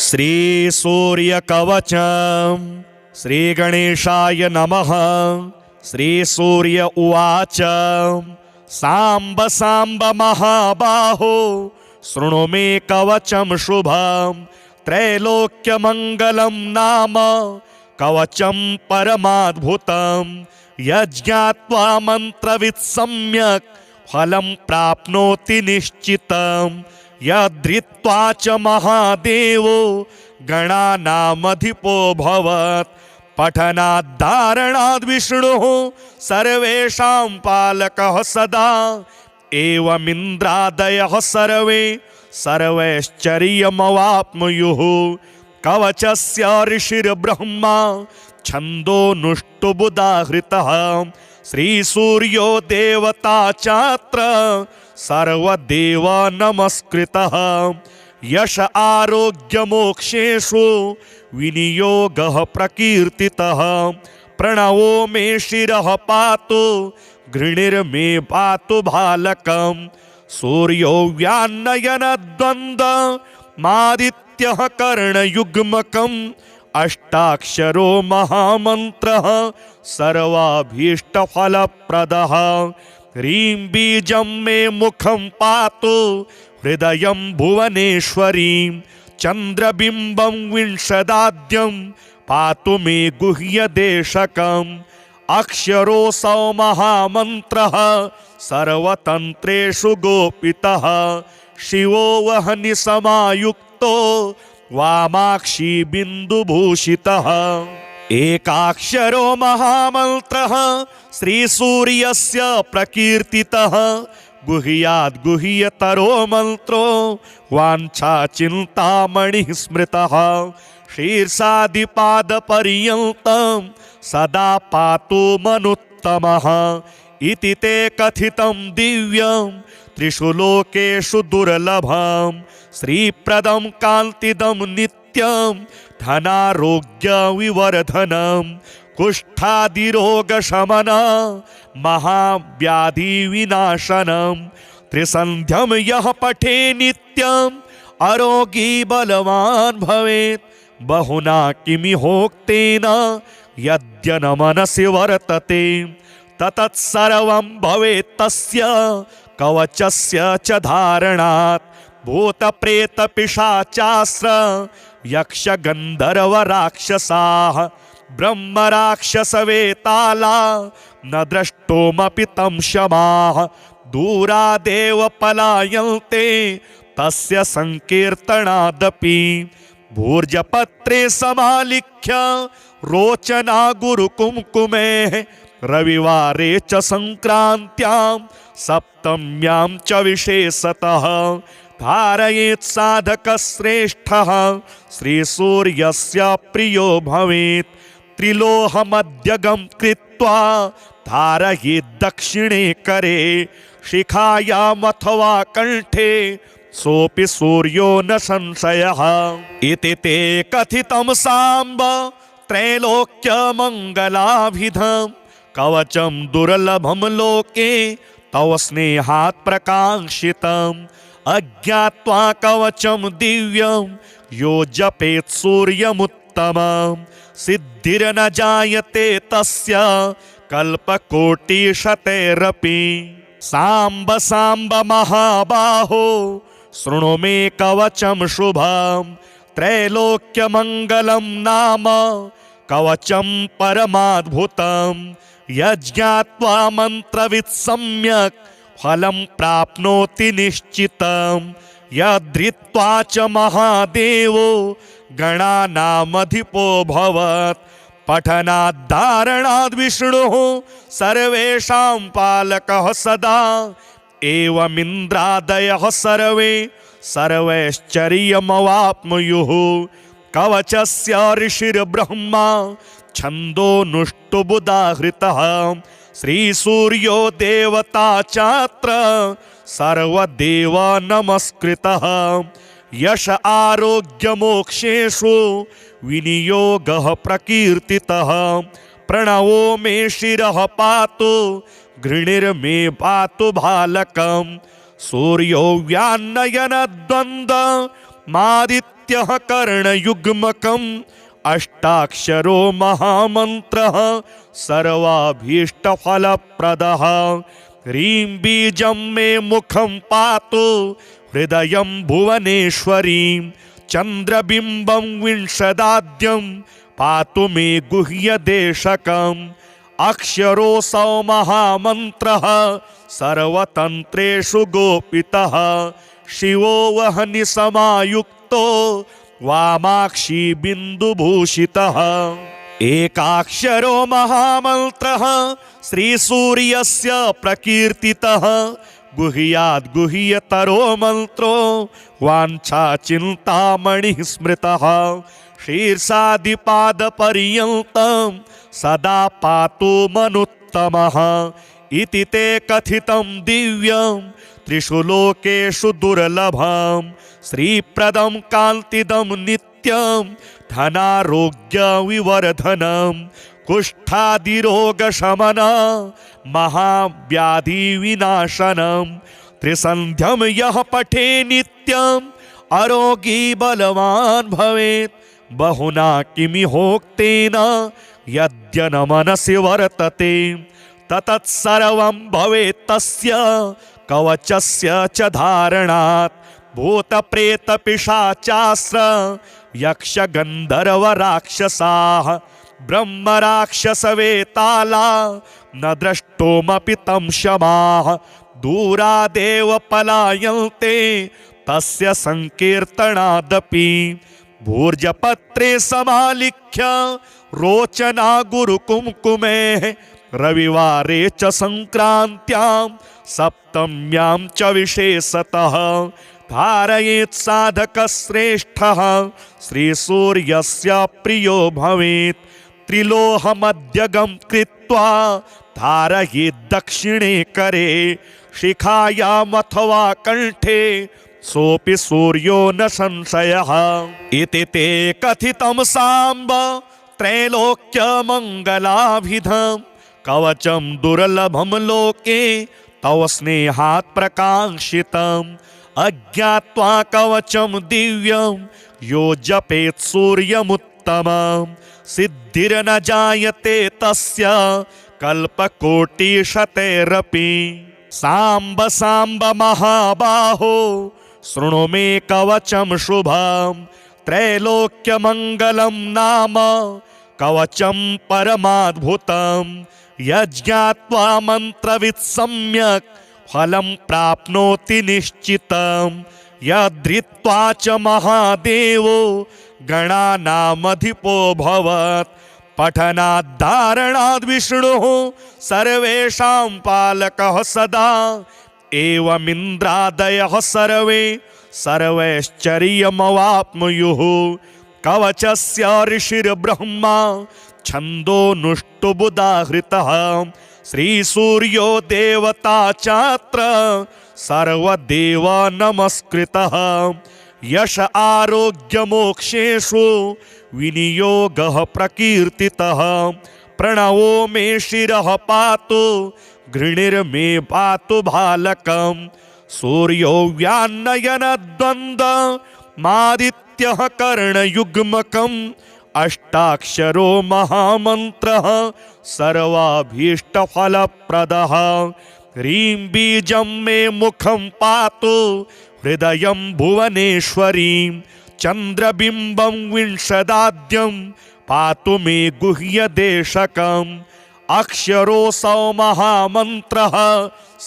श्री सूर्य कवचम श्री गणेशाय नमः। श्री सूर्य उवाच सांब सांब महाबाहो शृणु मे कवचम शुभम त्रैलोक्य मंगलम नाम कवचम परमाद्भुतम यज्ञात्वा मंत्रवित् सम्यक् फलं प्राप्नोति निश्चितम् यद्धृत्वा च महादेवो गणानामधिपो भवत् पठनाद्धारणाद् विष्णुः सर्वेषां पालकः सदा एवमिन्द्रादयः सर्वे सर्वैश्चर्यमवाप्नुयुः कवचस्य ऋषिर्ब्रह्मा छन्दोनुष्टुबुदाहृतः श्रीसूर्यो देवता चात्र सर्वदेव नमस्कृतः यश आरोग्य मोक्षेषु विनियोगः प्रकीर्तितः प्रणवो मे शिरः पातु घृणिर्मे पातु बालकं सूर्यो व्यान्नयनद्वन्द्वमादित्यः कर्णयुग्मकम् अष्टाक्षरो महामन्त्रः सर्वाभीष्टफलप्रदः ह्रीं बीजं मे मुखं पातु हृदयं भुवनेश्वरीं चन्द्रबिम्बं विंशदाद्यं पातु मे गुह्यदेशकम् अक्षरोऽसौ महामन्त्रः सर्वतन्त्रेषु गोपितः शिवो वह्नि समायुक्तो वामाक्षी बिन्दुभूषितः एकाक्षरो महामन्त्रः श्रीसूर्यस्य प्रकीर्तितः गुह्याद् गुह्यतरो मन्त्रो वाञ्छाचिन्तामणिः स्मृतः शीर्षादिपादपर्यन्तं सदा पातु मनुत्तमः इति ते कथितं दिव्यं त्रिषु लोकेषु दुर्लभं श्रीप्रदं कान्तिदं नित्यं धनारोग्यविवर्धनं कुष्ठादिरोगशमनं महाव्याधिविनाशनं त्रिसन्ध्यं यः पठे नित्यम् आरोगी बलवान् भवेत् बहुना किमिहोक्तेन यद्य न मनसि वर्तते ततत्सर्वं भवेत् तस्य कवचस्य च धारणात् भूतप्रेतपिशाचास्त्र यक्षगन्धर्वराक्षसाः ब्रह्मराक्षसवेताला न द्रष्टुमपि तं शमाः दूरादेव पलायन्ते तस्य संकीर्तनादपि भूर्जपत्रे समालिख्य रोचना गुरुकुमकुमेः रविवारे च संक्रान्त्यां सप्तम्यां च विशेषतः धारयेत् साधकश्रेष्ठः श्रीसूर्यस्य प्रियो भवेत् त्रिलोहमध्यगं कृत्वा धारयेत् दक्षिणे करे शिखायामथवा कण्ठे सोऽपि सूर्यो न संशयः इति ते कथितं साम्ब त्रैलोक्यमङ्गलाभिधं कवचं दुर्लभं लोके तव स्नेहात् प्रकाङ्क्षितम् अज्ञात्वा कवचं दिव्यं यो जपेत् सूर्यमुत्तमं सिद्धिर्न जायते तस्य कल्पकोटिशतैरपि सांब सांब महाबाहो शृणु मे कवचं शुभं त्रैलोक्यमङ्गलं नाम कवचं परमाद्भुतं यज्ञात्वा मन्त्रवित् सम्यक् फलं प्राप्नोति निश्चितं यद्धृत्वा च महादेवो गणानामधिपो भवत् पठनाद्धारणाद् विष्णुः सर्वेषां पालकः सदा एवमिन्द्रादयः सर्वे सर्वैश्चर्यमवाप्नुयुः कवचस्य ऋषिर्ब्रह्मा छन्दोनुष्टुबुदाहृतः श्रीसूर्यो देवता चात्र सर्वदेव नमस्कृतः यश आरोग्य मोक्षेषु विनियोगः प्रकीर्तितः प्रणवो मे शिरः पातु घृणिर्मे पातु बालकं सूर्यो व्यान्नयनद्वन्द्वमादित्य मादित्यः कर्णयुग्मकम् अष्टाक्षरो महामन्त्रः सर्वाभीष्टफलप्रदः ह्रीं बीजं मे मुखं पातु हृदयं भुवनेश्वरीं चन्द्रबिम्बं विंशदाद्यं पातु मे गुह्यदेशकम् अक्षरोऽसौ महामन्त्रः सर्वतन्त्रेषु गोपितः शिवो वह्नि समायुक्तो वामाक्षी बिन्दुभूषितः एकाक्षरो महामन्त्रः श्रीसूर्यस्य प्रकीर्तितः गुह्याद् गुह्यतरो मन्त्रो वाञ्छाचिन्तामणिः स्मृतः शीर्षादिपादपर्यन्तं सदा पातु मनुत्तमः इति ते कथितं दिव्यं त्रिषु लोकेषु दुर्लभं श्रीप्रदं कान्तिदं नित्यं धनारोग्यविवर्धनं कुष्ठादिरोगशमनं महाव्याधिविनाशनं त्रिसन्ध्यं यः पठे नित्यम् आरोगी बलवान् भवेत् बहुना किमिहोक्तेन यद्य न मनसि वर्तते ततत्सर्वं भवेत् तस्य कवचस्य च धारणात् भूतप्रेतपिशाचास्त्र यक्षगन्धर्वराक्षसाः ब्रह्मराक्षसवेताला न द्रष्टुमपि तं शमाः दूरादेव पलायन्ते तस्य संकीर्तनादपि भूर्जपत्रे समालिख्य रोचना गुरुकुङ्कुमे रविवारे च संक्रान्त्यां सप्तम्यां च विशेषतः धारयेत् साधकश्रेष्ठः श्रीसूर्यस्य प्रियो भवेत् त्रिलोहमध्यगं कृत्वा धारयेत् दक्षिणे करे शिखायामथवा कण्ठे सोऽपि सूर्यो न संशयः इति ते कथितं साम्ब त्रैलोक्यमङ्गलाभिधं कवचं दुर्लभं लोके तव स्नेहात् प्रकाङ्क्षितम् अज्ञात्वा कवचं दिव्यं यो जपेत् सूर्यमुत्तमं सिद्धिर्न जायते तस्य कल्पकोटिशतैरपि साम्ब साम्ब महाबाहो शृणु मे कवचं शुभं त्रैलोक्यमङ्गलं नाम कवचं परमाद्भुतं यज्ञात्वा मन्त्रवित् सम्यक् फलं प्राप्नोति निश्चितं यद्धृत्वा च महादेवो गणानामधिपो भवत् पठनाद्धारणाद् विष्णुः सर्वेषां पालकः सदा एवमिन्द्रादयः सर्वे सर्वैश्चर्यमवाप्नुयुः कवचस्य ऋषिर्ब्रह्मा छन्दोनुष्टुबुदाहृतः श्रीसूर्यो देवता चात्र सर्वदेव नमस्कृतः यश आरोग्यमोक्षेषु विनियोगः प्रकीर्तितः प्रणवो मे शिरः पातु घृणिर्मे पातु बालकं सूर्यो व्यान्नयनद्वन्द्व मादित्यः कर्णयुग्मकम् अष्टाक्षरो महामन्त्रः सर्वाभीष्टफलप्रदः ह्रीं बीजं मे मुखं पातु हृदयं भुवनेश्वरीं चन्द्रबिम्बं विंशदाद्यं पातु मे गुह्यदेशकम् अक्षरोऽसौ महामन्त्रः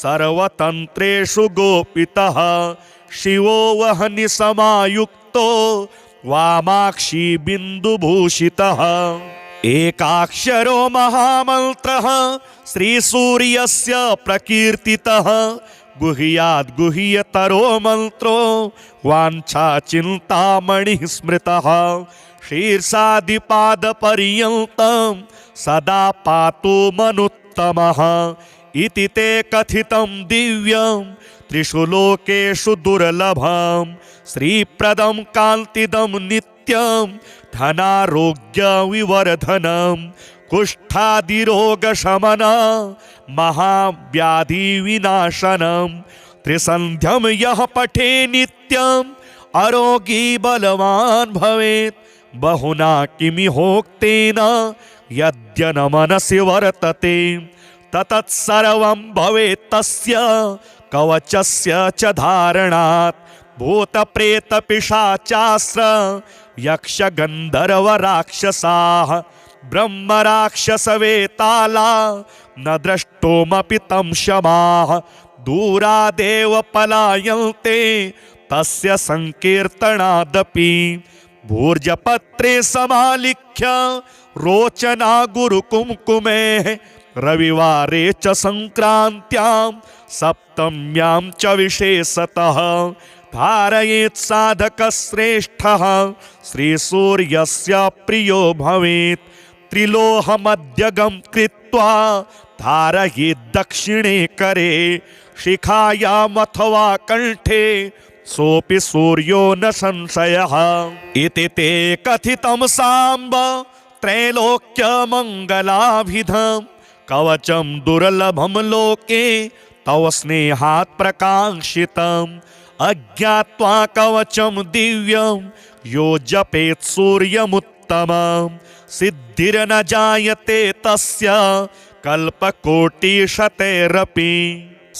सर्वतन्त्रेषु गोपितः शिवो वह्नि समायुक्तो वामाक्षी बिन्दुभूषितः एकाक्षरो महामन्त्रः श्रीसूर्यस्य प्रकीर्तितः गुह्याद् गुह्यतरो मन्त्रो वाञ्छाचिन्तामणिः स्मृतः शीर्षादिपादपर्यन्तं सदा पातु मनुत्तमः इति ते कथितं दिव्यं त्रिषु लोकेषु दुर्लभं श्रीप्रदं कान्तिदं नित्यं धनारोग्यविवर्धनं कुष्ठादिरोगशमनं महाव्याधिविनाशनं त्रिसन्ध्यं यः पठे नित्यम् आरोगी बलवान् भवेत् बहुना किमिहोक्तेन यद्य न मनसि वर्तते ततत्सर्वं भवेत् तस्य कवचस्य च धारणात् भूतप्रेतपिशाचास्त्र यक्षगन्धर्वराक्षसाः ब्रह्मराक्षसवेताला न द्रष्टुमपि तं शमाः दूरादेव पलायन्ते तस्य संकीर्तनादपि भूर्जपत्रे समालिख्य रोचना गुरुकुङ्कुमेः रविवारे च संक्रान्त्यां सप्तम्यां च विशेषतः धारयेत् साधकश्रेष्ठः श्रीसूर्यस्य प्रियो भवेत् त्रिलोहमध्यगं कृत्वा धारयेत् दक्षिणे करे शिखायामथवा कण्ठे सोऽपि सूर्यो न संशयः इति ते कथितं साम्ब त्रैलोक्यमङ्गलाभिधं कवचं दुर्लभं लोके तव स्नेहात् प्रकाङ्क्षितम् अज्ञात्वा कवचं दिव्यं यो जपेत् सूर्यमुत्तमं सिद्धिर्न जायते तस्य कल्पकोटिशतैरपि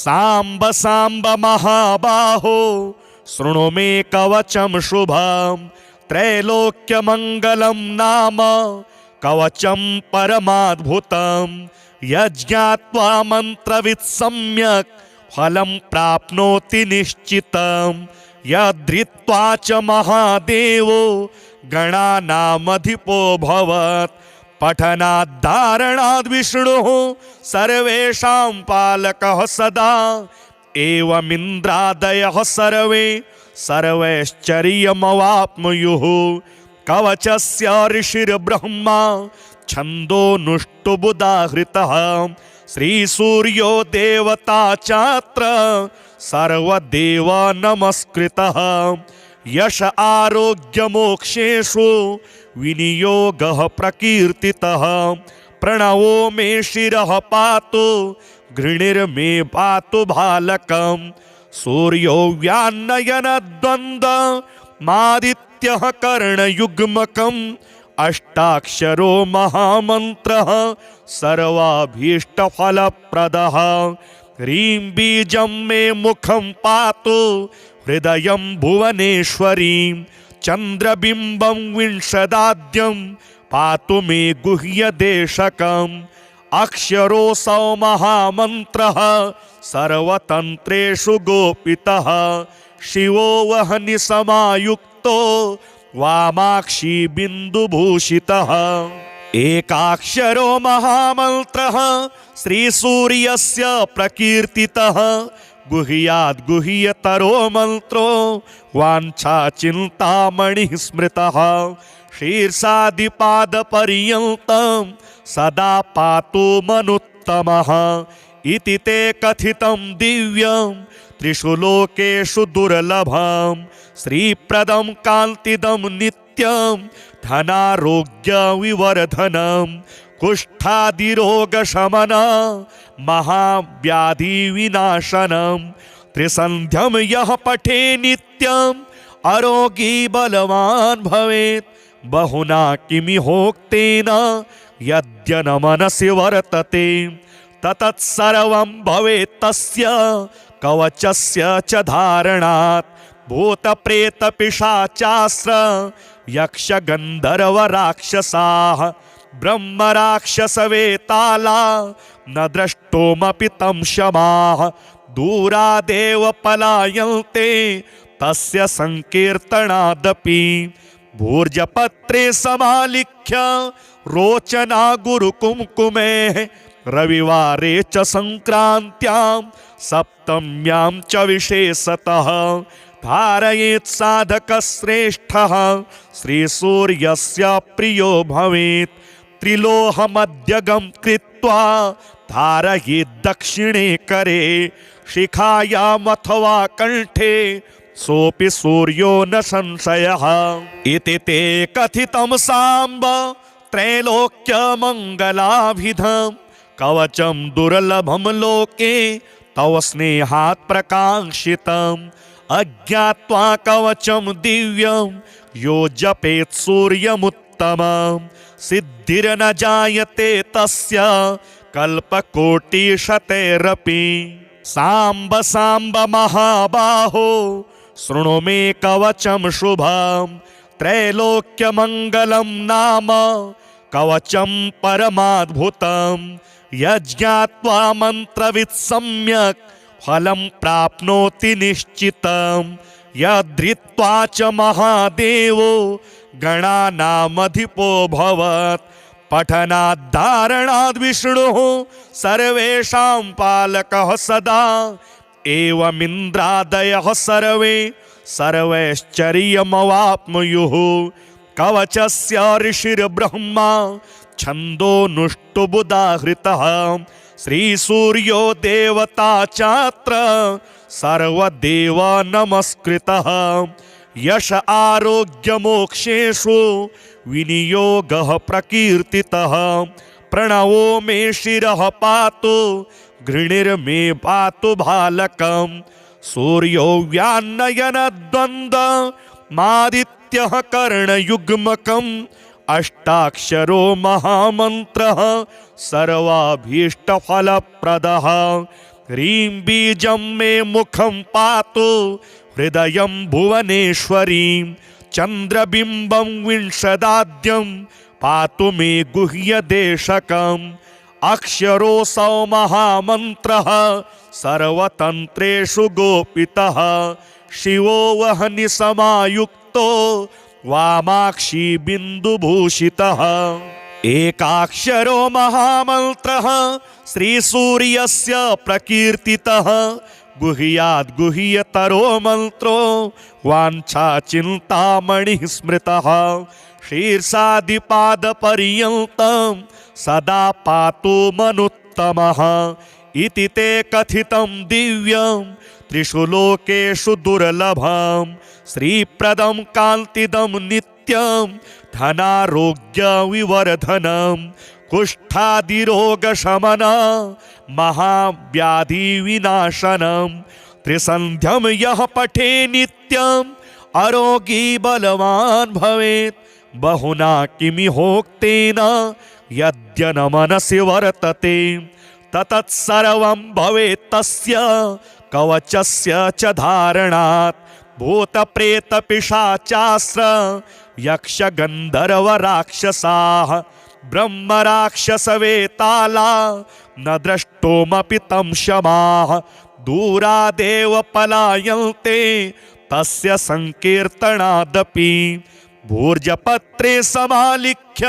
साम्ब साम्ब महाबाहो शृणु मे कवचं शुभं त्रैलोक्यमङ्गलं नाम कवचं परमाद्भुतं यज्ञात्वा मन्त्रवित् सम्यक् फलं प्राप्नोति निश्चितं यद्धृत्वा च महादेवो गणानामधिपो भवत् पठनाद्धारणाद् विष्णुः सर्वेषां पालकः सदा एवमिन्द्रादयः सर्वे सर्वैश्चर्यमवाप्नुयुः कवचस्य ऋषिर्ब्रह्मा छन्दोनुष्टुबुदाहृतः श्रीसूर्यो देवता चात्र सर्वदेव नमस्कृतः यश आरोग्यमोक्षेषु विनियोगः प्रकीर्तितः प्रणवो मे शिरः पातु घृणिर्मे पातु बालकं सूर्यो व्यान्नयनद्वन्द्वमादित्यः कर्णयुग्मकम् अष्टाक्षरो महामन्त्रः सर्वाभीष्टफलप्रदः ह्रीं बीजं मे मुखं पातु हृदयं भुवनेश्वरीं चन्द्रबिम्बं विंशदाद्यं पातु मे गुह्यदेशकम् अक्षरोऽसौ महामन्त्रः सर्वतन्त्रेषु गोपितः शिवो वह्नि समायुक्तो वामाक्षी बिन्दुभूषितः एकाक्षरो महामन्त्रः श्रीसूर्यस्य प्रकीर्तितः गुह्याद् गुह्यतरो मन्त्रो वाञ्छाचिन्तामणिः स्मृतः शीर्षादिपादपर्यन्तं सदा पातु मनुत्तमः इति ते कथितं दिव्यं त्रिषु लोकेषु दुर्लभं श्रीप्रदं कान्तिदं नित्यं धनारोग्यविवर्धनं कुष्ठादिरोगशमनं महाव्याधिविनाशनं त्रिसन्ध्यं यः पठे नित्यम् आरोगी बलवान् भवेत् बहुना किमिहोक्तेन यद्य न मनसि वर्तते ततत्सर्वं भवेत् तस्य कवचस्य च धारणात् भूतप्रेतपिशाचास्त्र यक्षगन्धर्वराक्षसाः ब्रह्मराक्षसवेताला न द्रष्टुमपि तं शमाः दूरादेव पलायन्ते तस्य संकीर्तनादपि भूर्जपत्रे समालिख्य रोचना गुरुकुङ्कुमेः रविवारे च संक्रान्त्यां सप्तम्यां च विशेषतः धारयेत् साधकश्रेष्ठः श्रीसूर्यस्य प्रियो भवेत् त्रिलोहमध्यगं कृत्वा धारयेत् दक्षिणे करे शिखायामथवा कण्ठे सोऽपि सूर्यो न संशयः इति ते कथितं साम्ब त्रैलोक्यमङ्गलाभिधं कवचं दुर्लभं लोके तव स्नेहात् प्रकाङ्क्षितम् अज्ञात्वा कवचं दिव्यं यो जपेत् सूर्यमुत्तमं सिद्धिर्न जायते तस्य कल्पकोटिशतैरपि। साम्ब साम्ब महाबाहो शृणु मे कवचं शुभं त्रैलोक्यमङ्गलं नाम कवचं परमाद्भुतं यज्ञात्वा मन्त्रवित् सम्यक् फलं प्राप्नोति निश्चितं यद्धृत्वा च महादेवो गणानामधिपो भवत् पठनाद्धारणाद् विष्णुः सर्वेषां पालकः सदा एवमिन्द्रादयः सर्वे सर्वैश्चर्यमवाप्नुयुः कवचस्य ऋषिर्ब्रह्मा छन्दोनुष्टुबुदाहृतः श्रीसूर्यो देवता चात्र सर्वदेव नमस्कृतः यश आरोग्यमोक्षेषु विनियोगः प्रकीर्तितः प्रणवो मे शिरः पातु घृणिर्मे पातु बालकं सूर्यो व्यान्नयनद्वन्द्वमादित्यः कर्णयुग्मकम् अष्टाक्षरो महामन्त्रः सर्वाभीष्टफलप्रदः ह्रीं बीजं मे मुखं पातु हृदयं भुवनेश्वरीं चन्द्रबिम्बं विंशदाद्यं पातु मे गुह्यदेशकम् अक्षरोऽसौ महामन्त्रः सर्वतन्त्रेषु गोपितः शिवो वह्नि समायुक्तो वामाक्षी बिन्दुभूषितः एकाक्षरो महामन्त्रः श्रीसूर्यस्य प्रकीर्तितः गुह्याद् गुह्यतरो मन्त्रो वाञ्छाचिन्तामणिः स्मृतः शीर्षादिपादपर्यन्तं सदा पातु मनुत्तमः इति ते कथितं दिव्यं त्रिषु लोकेषु दुर्लभं श्रीप्रदं कान्तिदं नित्यं धनारोग्यविवर्धनं कुष्ठादिरोगशमनं महाव्याधिविनाशनं त्रिसन्ध्यं यः पठे नित्यम् आरोगी बलवान् भवेत् बहुना किमिहोक्तेन यद्य न मनसि वर्तते ततत्सर्वं भवेत् तस्य कवचस्य च धारणात् भूतप्रेतपिशाचास्त्र यक्षगन्धर्वराक्षसाः ब्रह्मराक्षसवेताला न द्रष्टुमपि तं शमाः दूरादेव पलायन्ते तस्य संकीर्तनादपि भूर्जपत्रे समालिख्य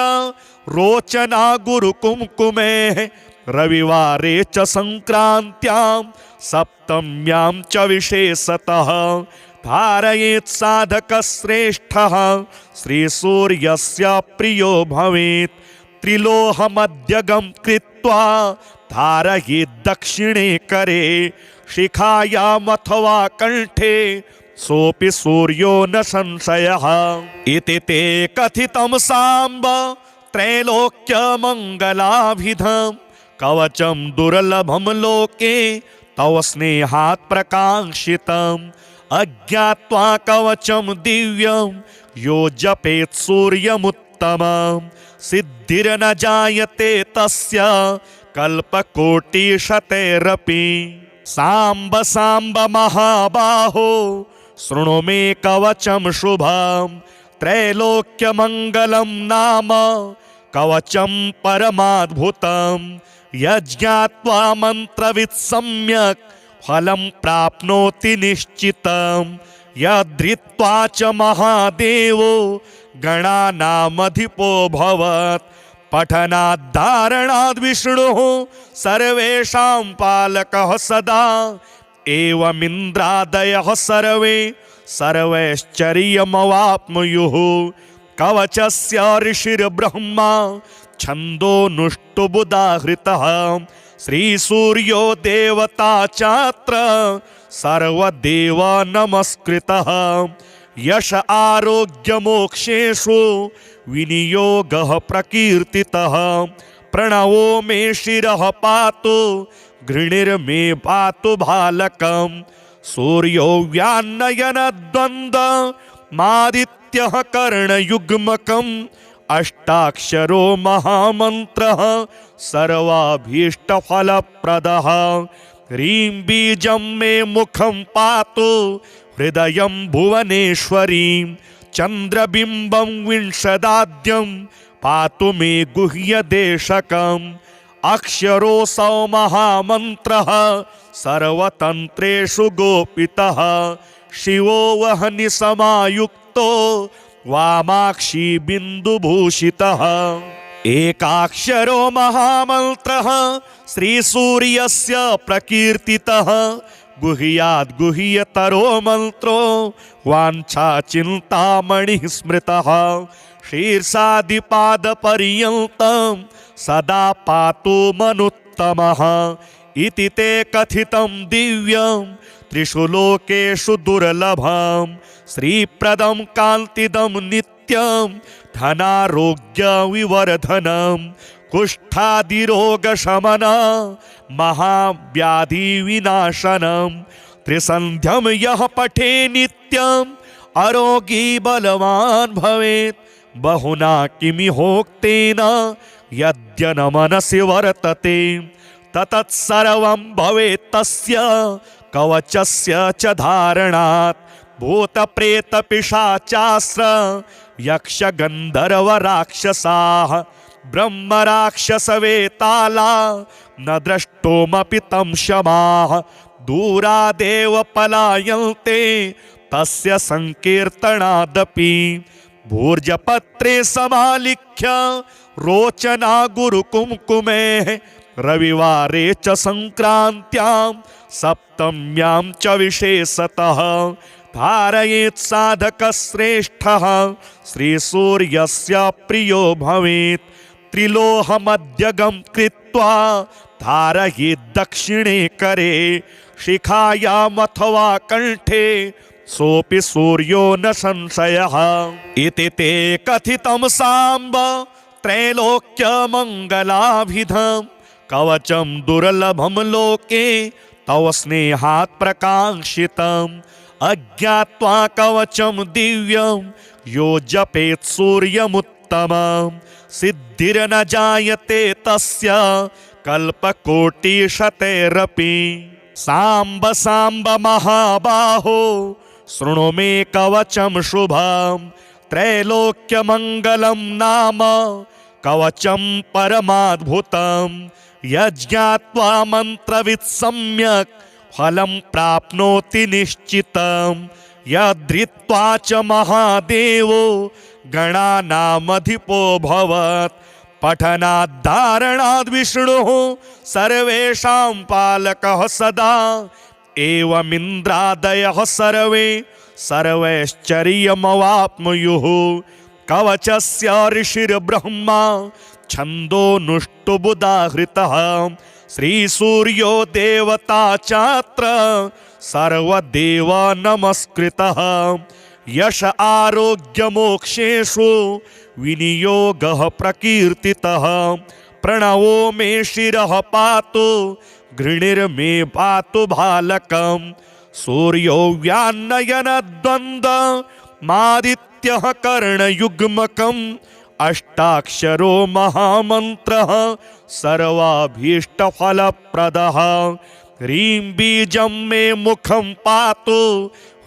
रोचना गुरुकुङ्कुमेः रविवारे च संक्रान्त्यां सप्तम्यां च विशेषतः धारयेत् साधकश्रेष्ठः श्रीसूर्यस्य प्रियो भवेत् त्रिलोहमध्यगं कृत्वा धारयेत् दक्षिणे करे शिखायामथवा कण्ठे सोऽपि सूर्यो न संशयः इति ते कथितं साम्ब त्रैलोक्यमङ्गलाभिधं कवचं दुर्लभं लोके तव स्नेहात् प्रकाङ्क्षितम् अज्ञात्वा कवचं दिव्यं यो जपेत् सूर्यमुत्तमं सिद्धिर्न जायते तस्य कल्पकोटिशतैरपि। साम्ब साम्ब महाबाहो शृणु मे कवचं शुभं त्रैलोक्यमङ्गलं नाम कवचं परमाद्भुतं यज्ञात्वा मन्त्रवित् सम्यक् फलं प्राप्नोति निश्चितं यद्धृत्वा च महादेवो गणानामधिपो भवत् पठनाद्धारणाद् विष्णुः सर्वेषां पालकः सदा एवमिन्द्रादयः सर्वे सर्वैश्चर्यमवाप्नुयुः कवचस्य ऋषिर्ब्रह्मा छन्दोनुष्टुबुदाहृतः श्रीसूर्यो देवता चात्र सर्वदेव नमस्कृतः यश आरोग्यमोक्षेषु विनियोगः प्रकीर्तितः प्रणवो मे शिरः पातु घृणिर्मे पातु बालकं सूर्यो व्यान्नयनद्वन्द्वमादित्यः कर्णयुग्मकम् अष्टाक्षरो महामन्त्रः सर्वाभीष्टफलप्रदः ह्रीं बीजं मे मुखं पातु हृदयं भुवनेश्वरीं चन्द्रबिम्बं विंशदाद्यं पातु मे गुह्यदेशकम् अक्षरोऽसौ महामन्त्रः सर्वतन्त्रेषु गोपितः शिवो वह्नि समायुक्तो वामाक्षी बिन्दुभूषितः एकाक्षरो महामन्त्रः श्रीसूर्यस्य प्रकीर्तितः गुह्याद् गुह्यतरो मन्त्रो वाञ्छाचिन्तामणिः स्मृतः शीर्षादिपादपर्यन्तं सदा पातु मनुत्तमः इति ते कथितं दिव्यं त्रिषु लोकेषु दुर्लभं श्रीप्रदं कान्तिदं नित्यं धनारोग्यविवर्धनं कुष्ठादिरोगशमनं महाव्याधिविनाशनं त्रिसन्ध्यं यः पठे नित्यम् आरोगी बलवान् भवेत् बहुना किमिहोक्तेन यद्य न मनसि वर्तते ततत्सर्वं भवेत् तस्य कवचस्य च धारणात् भूतप्रेतपिशाचास्त्र यक्षगन्धर्वराक्षसाः ब्रह्मराक्षसवेताला न द्रष्टुमपि तं शमाः दूरादेव पलायन्ते तस्य संकीर्तनादपि भूर्जपत्रे समालिख्य रोचना गुरुकुङ्कुमेः रविवारे च संक्रान्त्यां सप्तम्यां च विशेषतः धारयेत् साधकश्रेष्ठः श्रीसूर्यस्य प्रियो भवेत् त्रिलोहमध्यगं कृत्वा धारयेत् दक्षिणे करे शिखायामथवा कण्ठे सोऽपि सूर्यो न संशयः इति ते कथितं साम्ब त्रैलोक्यमङ्गलाभिधं कवचं दुर्लभं लोके तव स्नेहात् प्रकाङ्क्षितम् अज्ञात्वा कवचं दिव्यं यो जपेत् सूर्यमुत्तमं सिद्धिर्न जायते तस्य कल्पकोटिशतैरपि साम्ब साम्ब महाबाहो शृणु मे कवचं शुभं त्रैलोक्यमङ्गलं नाम कवचं परमाद्भुतं यज्ञात्वा मन्त्रवित् सम्यक् फलं प्राप्नोति निश्चितं यद्धृत्वा च महादेवो गणानामधिपो भवत् पठनाद्धारणाद् विष्णुः सर्वेषां पालकः सदा एवमिन्द्रादयः सर्वे सर्वैश्चर्यमवाप्नुयुः कवचस्य ऋषिर्ब्रह्मा छन्दोनुष्टुबुदाहृतः श्रीसूर्यो देवता चात्र सर्वदेव नमस्कृतः यश आरोग्यमोक्षेषु विनियोगः प्रकीर्तितः प्रणवो मे शिरः पातु घृणिर्मे पातु बालकं सूर्यो व्यान्नयनद्वन्द्वमादित्यः कर्णयुग्मकम् अष्टाक्षरो महामन्त्रः सर्वाभीष्टफलप्रदः ह्रीं बीजं मे मुखं पातु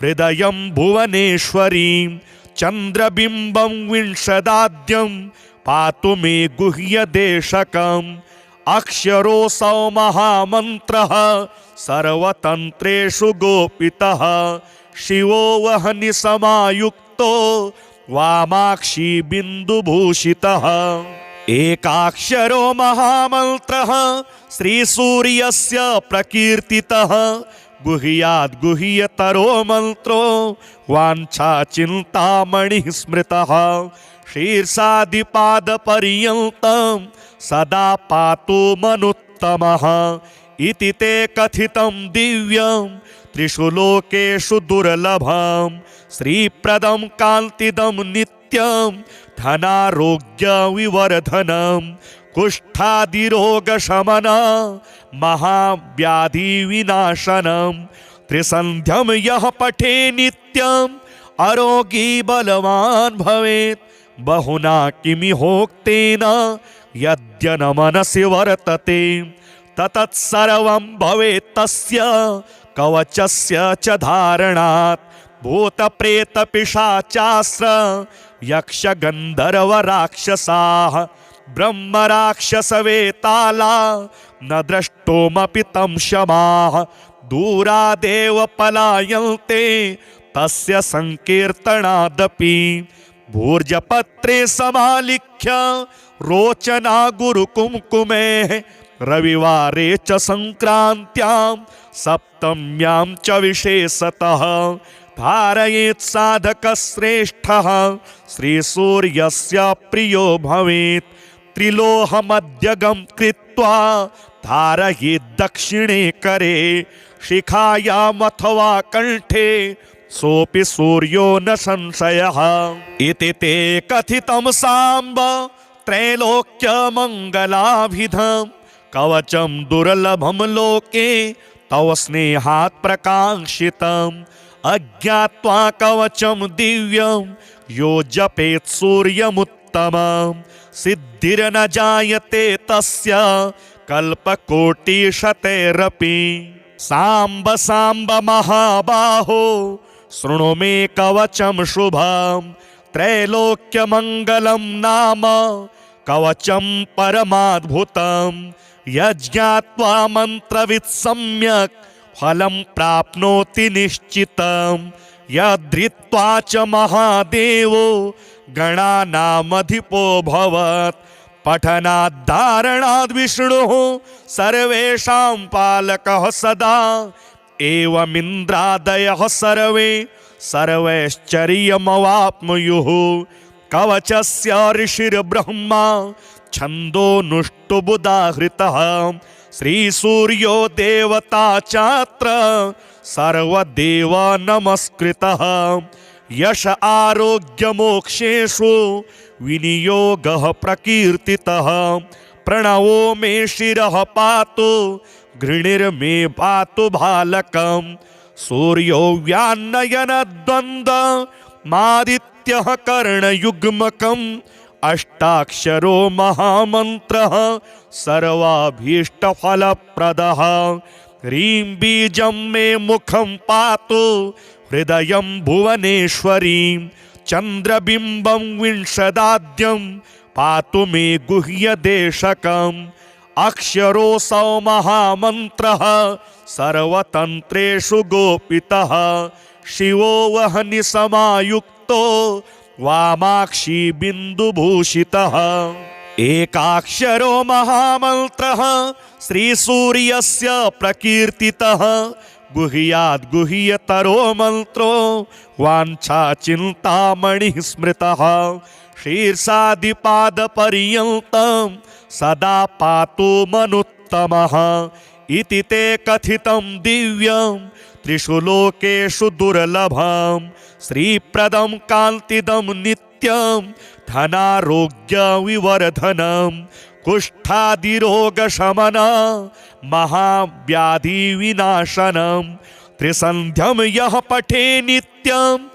हृदयं भुवनेश्वरीं चन्द्रबिम्बं विंशदाद्यं पातु मे गुह्यदेशकम् अक्षरोऽसौ महामन्त्रः सर्वतन्त्रेषु गोपितः शिवो वह्नि समायुक्तो वामाक्षी बिन्दुभूषितः एकाक्षरो महामन्त्रः श्रीसूर्यस्य प्रकीर्तितः गुह्याद् गुह्यतरो मन्त्रो वाञ्छाचिन्तामणिः स्मृतः शीर्षादिपादपर्यन्तं सदा पातु मनुत्तमः इति ते कथितं दिव्यं त्रिषु लोकेषु दुर्लभं श्रीप्रदं कान्तिदं नित्यं धनारोग्यविवर्धनं कुष्ठादिरोगशमनं महाव्याधिविनाशनं त्रिसन्ध्यं यः पठे नित्यम् आरोगी बलवान् भवेत् बहुना किमिहोक्तेन यद्य न मनसि वर्तते ततत्सर्वं भवेत् तस्य कवचस्य च धारणात् भूतप्रेतपिशाचास्त्र यक्षगन्धर्वराक्षसाः ब्रह्मराक्षसवेताला न द्रष्टुमपि तं शमाः दूरादेव पलायन्ते तस्य संकीर्तनादपि भूर्जपत्रे समालिख्य रोचना गुरुकुङ्कुमेः रविवारे च संक्रान्त्यां सप्तम्यां च विशेषतः धारयेत् साधकश्रेष्ठः श्रीसूर्यस्य प्रियो भवेत् त्रिलोहमध्यगं कृत्वा धारयेत् दक्षिणे करे शिखायामथवा कण्ठे सोऽपि सूर्यो न संशयः इति ते कथितं साम्ब त्रैलोक्यमङ्गलाभिधम् कवचं दुर्लभं लोके तव स्नेहात् प्रकाङ्क्षितम् अज्ञात्वा कवचं दिव्यं यो जपेत् सूर्यमुत्तमं सिद्धिर्न जायते तस्य कल्पकोटिशतैरपि साम्ब साम्ब महाबाहो शृणु मे कवचं शुभं त्रैलोक्यमङ्गलं नाम कवचं परमाद्भुतं यज्ञात्वा मन्त्रवित् सम्यक् फलं प्राप्नोति निश्चितं यद्धृत्वा च महादेवो गणानामधिपो भवत् पठनाद्धारणाद् विष्णुः सर्वेषां पालकः सदा एवमिन्द्रादयः सर्वे सर्वैश्चर्यमवाप्नुयुः कवचस्य ऋषिर्ब्रह्मा छन्दोनुष्टुबुदाहृतः श्रीसूर्यो देवता चात्र सर्वदेव नमस्कृतः यश आरोग्यमोक्षेषु विनियोगः प्रकीर्तितः प्रणवो मे शिरः पातु घृणिर्मे पातु बालकं सूर्यो व्यान्नयनद्वन्द्व मादित्यः कर्णयुग्मकम् अष्टाक्षरो महामन्त्रः सर्वाभीष्टफलप्रदः ह्रीं बीजं मे मुखं पातु हृदयं भुवनेश्वरीं चन्द्रबिम्बं विंशदाद्यं पातु मे गुह्यदेशकम् अक्षरोऽसौ महामन्त्रः सर्वतन्त्रेषु गोपितः शिवो वह्नि समायुक्तो वामाक्षी बिन्दुभूषितः एकाक्षरो महामन्त्रः श्रीसूर्यस्य प्रकीर्तितः गुह्याद् गुह्यतरो मन्त्रो वाञ्छाचिन्तामणिः स्मृतः शीर्षादिपादपर्यन्तं सदा पातु मनुत्तमः इति ते कथितं दिव्यं त्रिषु लोकेषु दुर्लभं श्रीप्रदं कान्तिदं नित्यं धनारोग्यविवर्धनं कुष्ठादिरोगशमनं महाव्याधिविनाशनं त्रिसन्ध्यं यः पठे नित्यम्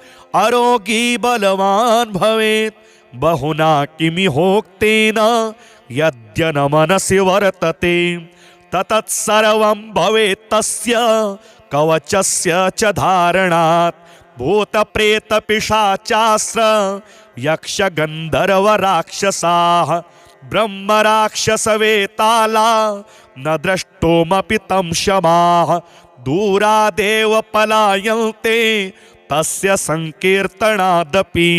आरोगी बलवान् भवेत् बहुना किमिहोक्तेन यद्य न मनसि वर्तते ततत्सर्वं भवेत् तस्य कवचस्य च धारणात् भूतप्रेतपिशाचास्त्र यक्षगन्धर्वराक्षसाः ब्रह्मराक्षसवेताला न द्रष्टुमपि तं शमाः दूरादेव पलायन्ते तस्य संकीर्तनादपि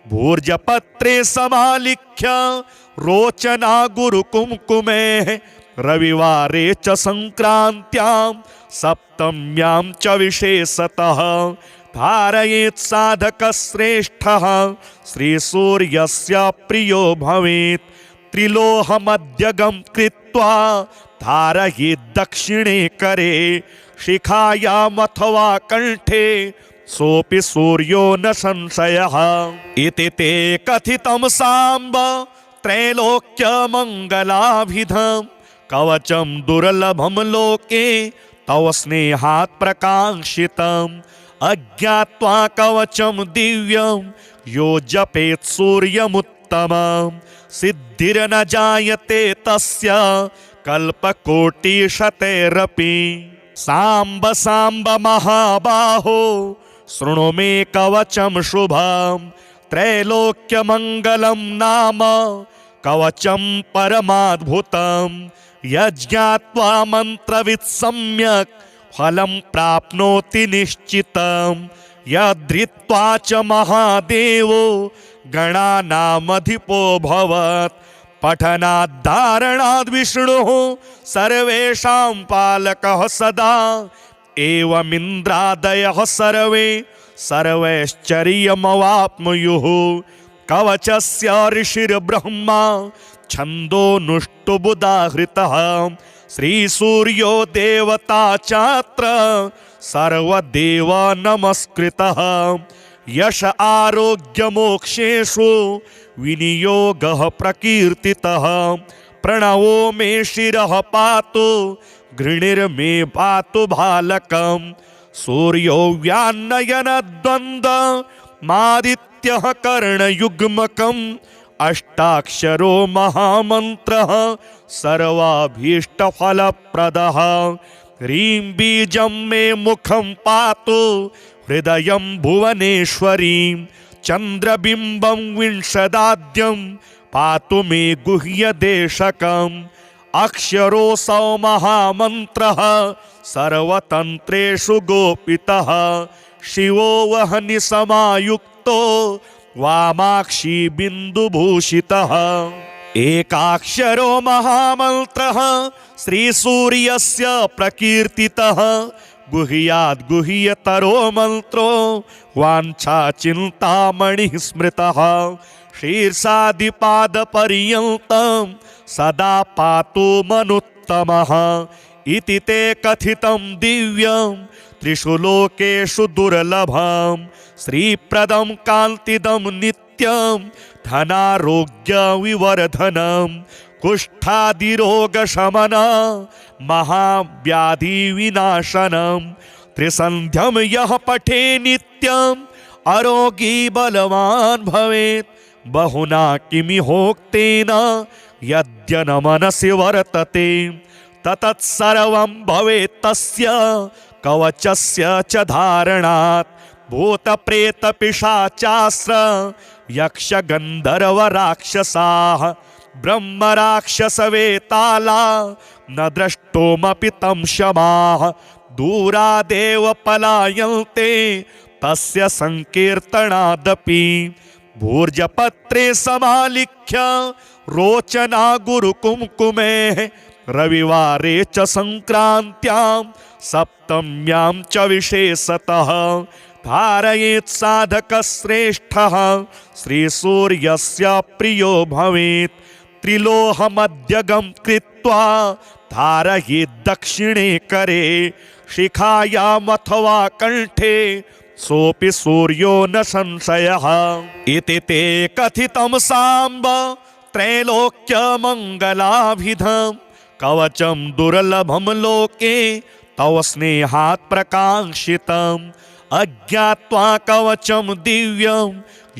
भूर्जपत्रे समालिख्य रोचना गुरुकुङ्कुमेः रविवारे च संक्रान्त्यां सप्तम्यां च विशेषतः धारयेत् साधकश्रेष्ठः श्रीसूर्यस्य प्रियो भवेत् त्रिलोहमध्यगं कृत्वा धारयेत् दक्षिणे करे शिखायामथवा कण्ठे सोऽपि सूर्यो न संशयः इति ते कथितं साम्ब त्रैलोक्यमङ्गलाभिधम् कवचं दुर्लभं लोके तव स्नेहात् प्रकाङ्क्षितम् अज्ञात्वा कवचं दिव्यं यो जपेत् सूर्यमुत्तमं सिद्धिर्न जायते तस्य कल्पकोटिशतैरपि साम्ब साम्ब महाबाहो शृणु मे कवचं शुभं त्रैलोक्यमङ्गलं नाम कवचं परमाद्भुतं यज्ञात्वा मन्त्रवित् सम्यक् फलं प्राप्नोति निश्चितं यद्धृत्वा च महादेवो गणानामधिपो भवत् पठनाद्धारणाद् विष्णुः सर्वेषां पालकः सदा एवमिन्द्रादयः सर्वे सर्वैश्चर्यमवाप्नुयुः कवचस्य ऋषिर्ब्रह्मा छन्दोनुष्टुबुदाहृतः श्रीसूर्यो देवता चात्र सर्वदेव नमस्कृतः यश आरोग्यमोक्षेषु विनियोगः प्रकीर्तितः प्रणवो मे शिरः पातु घृणिर्मे पातु बालकं सूर्यो व्यान्नयनद्वन्द्व मादित्यः कर्णयुग्मकम् अष्टाक्षरो महामन्त्रः सर्वाभीष्टफलप्रदः ह्रीं बीजं मे मुखं पातु हृदयं भुवनेश्वरीं चन्द्रबिम्बं विंशदाद्यं पातु मे गुह्यदेशकम् अक्षरोऽसौ महामन्त्रः सर्वतन्त्रेषु गोपितः शिवो वह्नि समायुक्तो वामाक्षी बिन्दुभूषितः एकाक्षरो महामन्त्रः श्रीसूर्यस्य प्रकीर्तितः गुह्याद् गुह्यतरो मन्त्रो वाञ्छाचिन्तामणिः स्मृतः शीर्षादिपादपर्यन्तं सदा पातु मनुत्तमः इति ते कथितं दिव्यं त्रिषु लोकेषु दुर्लभं श्रीप्रदं कान्तिदं नित्यं धनारोग्यविवर्धनं कुष्ठादिरोगशमनं महाव्याधिविनाशनं त्रिसन्ध्यं यः पठे नित्यम् आरोगी बलवान् भवेत् बहुना किमिहोक्तेन यद्य न मनसि वर्तते ततत्सर्वं भवेत् तस्य कवचस्य च धारणात् भूतप्रेतपिशाचास्त्र यक्षगन्धर्वराक्षसाः ब्रह्मराक्षसवेताला न द्रष्टुमपि तं शमाः दूरादेव पलायन्ते तस्य संकीर्तनादपि भूर्जपत्रे समालिख्य रोचना गुरुकुङ्कुमेः रविवारे च संक्रान्त्यां सप्तम्यां च विशेषतः धारयेत् साधकश्रेष्ठः श्रीसूर्यस्य प्रियो भवेत् त्रिलोहमध्यगं कृत्वा धारयेत् दक्षिणे करे शिखायामथवा कण्ठे सोऽपि सूर्यो न संशयः इति ते कथितं साम्ब त्रैलोक्यमङ्गलाभिधं कवचं दुर्लभं लोके तव स्नेहात् प्रकाङ्क्षितम् अज्ञात्वा कवचं दिव्यं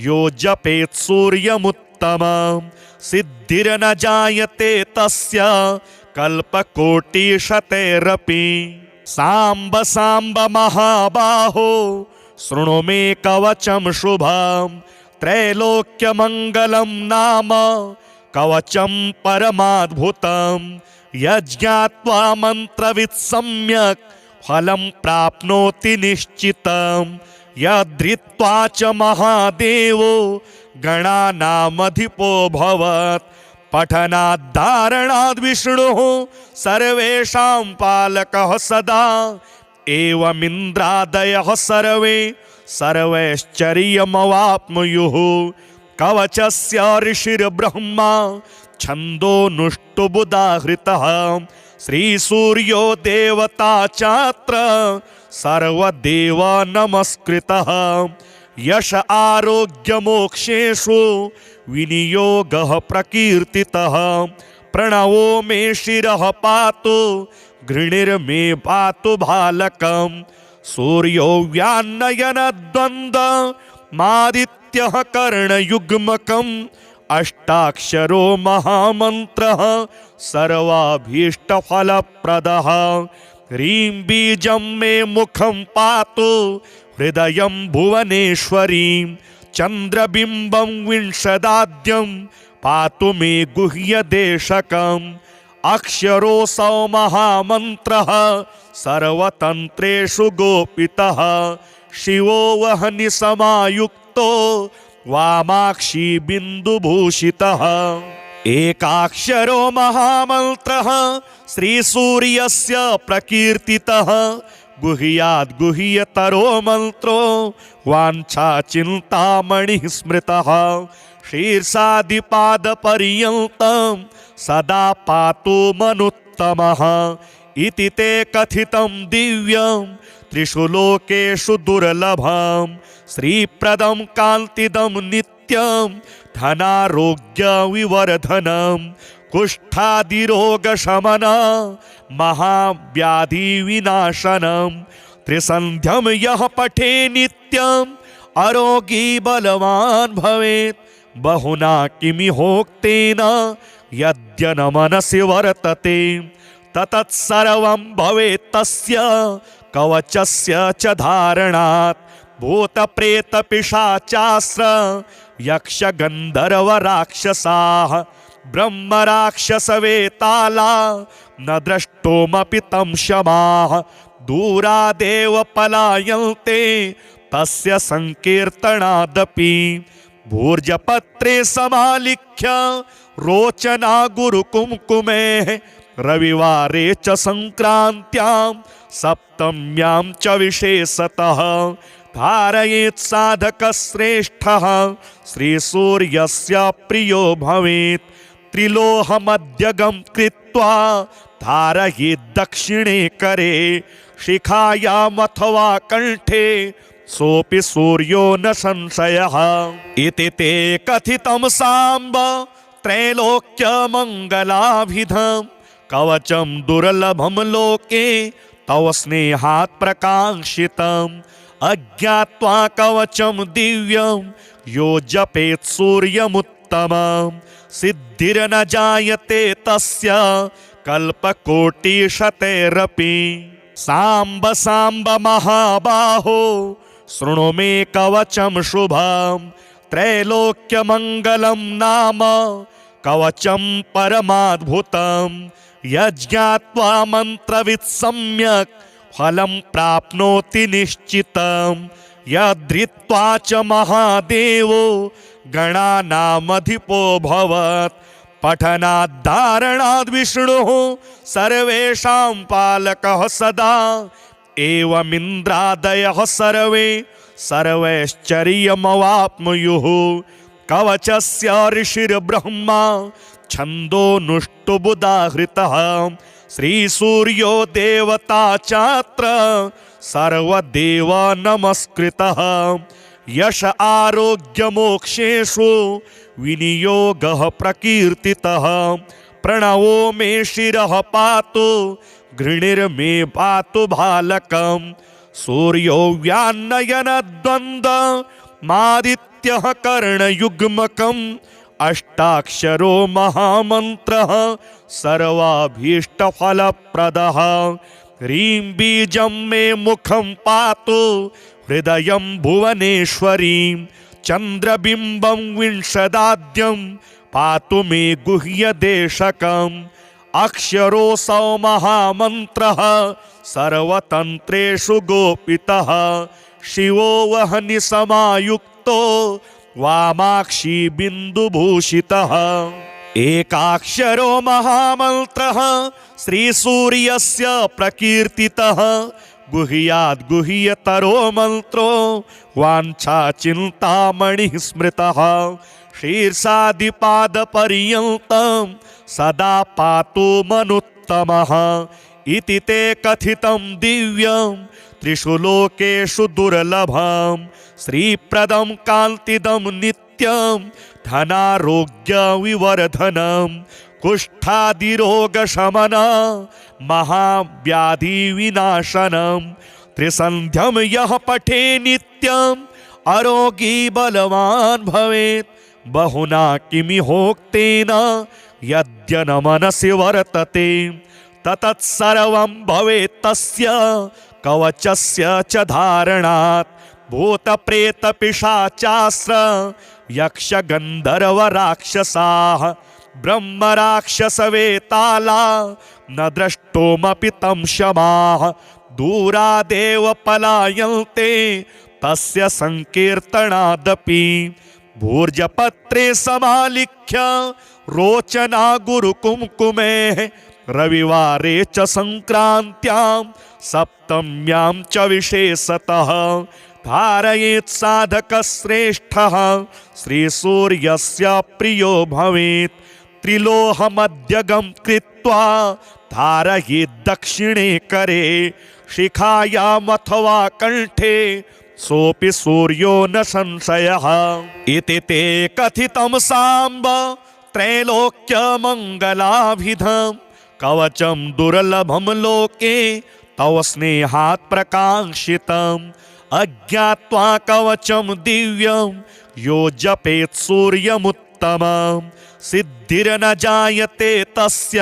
यो जपेत् सूर्यमुत्तमं सिद्धिर्न जायते तस्य कल्पकोटिशतैरपि साम्ब साम्ब महाबाहो शृणु मे कवचं शुभं त्रैलोक्यमङ्गलं नाम कवचं परमाद्भुतं यज्ञात्वा मन्त्रवित् सम्यक् फलं प्राप्नोति निश्चितं यद्धृत्वा च महादेवो गणानामधिपो भवत् पठनाद्धारणाद् विष्णुः सर्वेषां पालकः सदा एवमिन्द्रादयः सर्वे सर्वैश्चर्यमवाप्नुयुः कवचस्य ऋषिर्ब्रह्मा छन्दोनुष्टुबुदाहृतः श्रीसूर्यो देवता चात्र सर्वदेव नमस्कृतः यश आरोग्यमोक्षेषु विनियोगः प्रकीर्तितः प्रणवो मे शिरः पातु घृणिर्मे पातु बालकं सूर्यो व्यान्नयनद्वन्द्वमादित्यः कर्णयुग्मकम् अष्टाक्षरो महामन्त्रः सर्वाभीष्टफलप्रदः ह्रीं बीजं मे मुखं पातु हृदयं भुवनेश्वरीं चन्द्रबिम्बं विंशदाद्यं पातु मे गुह्यदेशकम् अक्षरोऽसौ महामन्त्रः सर्वतन्त्रेषु गोपितः शिवो वह्नि समायुक्तो वामाक्षी बिन्दुभूषितः एकाक्षरो महामन्त्रः श्रीसूर्यस्य प्रकीर्तितः गुह्याद् गुह्यतरो मन्त्रो वाञ्छाचिन्तामणिः स्मृतः शीर्षादिपादपर्यन्तं सदा पातु मनुत्तमः इति ते कथितं दिव्यं त्रिषु लोकेषु दुर्लभं श्रीप्रदं कान्तिदं नित्यं धनारोग्यविवर्धनं कुष्ठादिरोगशमनं महाव्याधिविनाशनं त्रिसन्ध्यं यः पठे नित्यम् आरोगी बलवान् भवेत् बहुना किमिहोक्तेन यद्य न मनसि वर्तते ततत्सर्वं भवेत् तस्य कवचस्य च धारणात् भूतप्रेतपिशाचास्त्र यक्षगन्धर्वराक्षसाः ब्रह्मराक्षसवेताला न द्रष्टुमपि तं शमाः दूरादेव पलायन्ते तस्य संकीर्तनादपि भूर्जपत्रे समालिख्य रोचना गुरुकुङ्कुमेः रविवारे च संक्रान्त्यां सप्तम्यां च विशेषतः धारयेत् साधकश्रेष्ठः श्रीसूर्यस्य प्रियो भवेत् त्रिलोहमध्यगं कृत्वा धारयेत् दक्षिणे करे शिखायामथवा कण्ठे सोऽपि सूर्यो न संशयः इति ते कथितं साम्ब त्रैलोक्यमङ्गलाभिधं कवचं दुर्लभं लोके तव स्नेहात् प्रकाङ्क्षितम् अज्ञात्वा कवचं दिव्यं यो जपेत् सूर्यमुत्तमं सिद्धिर्न जायते तस्य कल्पकोटिशतैरपि साम्ब साम्ब महाबाहो शृणु मे कवचं शुभं त्रैलोक्यमङ्गलं नाम कवचं परमाद्भुतं यज्ञात्वा मन्त्रवित् सम्यक् फलं प्राप्नोति निश्चितं यद्धृत्वा च महादेवो गणानामधिपो भवत् पठनाद्धारणाद् विष्णुः सर्वेषां पालकः सदा एवमिन्द्रादयः सर्वे सर्वैश्चर्यमवाप्नुयुः कवचस्य ऋषिर्ब्रह्मा छन्दोनुष्टुबुदाहृतः श्रीसूर्यो देवता चात्र सर्वदेव नमस्कृतः यश आरोग्यमोक्षेषु विनियोगः प्रकीर्तितः प्रणवो मे शिरः पातु घृणिर्मे पातु बालकं सूर्यो व्यान्नयनद्वन्द्वमादित्यः कर्णयुग्मकम् अष्टाक्षरो महामन्त्रः सर्वाभीष्टफलप्रदः ह्रीं बीजं मे मुखं पातु हृदयं भुवनेश्वरीं चन्द्रबिम्बं विंशदाद्यं पातु मे गुह्यदेशकम् अक्षरोऽसौ महामन्त्रः सर्वतन्त्रेषु गोपितः शिवो वह्नि समायुक्तो वामाक्षी बिन्दुभूषितः एकाक्षरो महामन्त्रः श्रीसूर्यस्य प्रकीर्तितः गुह्याद् गुह्यतरो मन्त्रो वाञ्छाचिन्तामणिः स्मृतः शीर्षादिपादपर्यन्तं सदा पातु मनुत्तमः इति ते कथितं दिव्यं त्रिषु लोकेषु दुर्लभं श्रीप्रदं कान्तिदं नित्यं नित्यं धनारोग्यविवर्धनं कुष्ठादिरोगशमनं महाव्याधिविनाशनं त्रिसन्ध्यं यः पठे नित्यम् आरोगी बलवान् भवेत् बहुना किमिहोक्तेन यद्य न मनसि वर्तते ततत्सर्वं भवेत् तस्य कवचस्य च धारणात् भूतप्रेतपिशाचास्त्र यक्षगन्धर्वराक्षसाः ब्रह्मराक्षसवेताला न द्रष्टुमपि तं शमाः दूरादेव पलायन्ते तस्य संकीर्तनादपि भूर्जपत्रे समालिख्य रोचना गुरुकुङ्कुमेः रविवारे च संक्रान्त्यां सप्तम्यां च विशेषतः धारयेत् साधकश्रेष्ठः श्रीसूर्यस्य प्रियो भवेत् त्रिलोहमध्यगं कृत्वा धारयेत् दक्षिणे करे शिखायामथवा कण्ठे सोऽपि सूर्यो न संशयः इति ते कथितं साम्ब त्रैलोक्यमङ्गलाभिधं कवचं दुर्लभं लोके तव स्नेहात् प्रकाङ्क्षितम् अज्ञात्वा कवचं दिव्यं यो जपेत् सूर्यमुत्तमं सिद्धिर्न जायते तस्य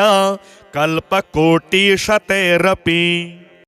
कल्पकोटिशतैरपि।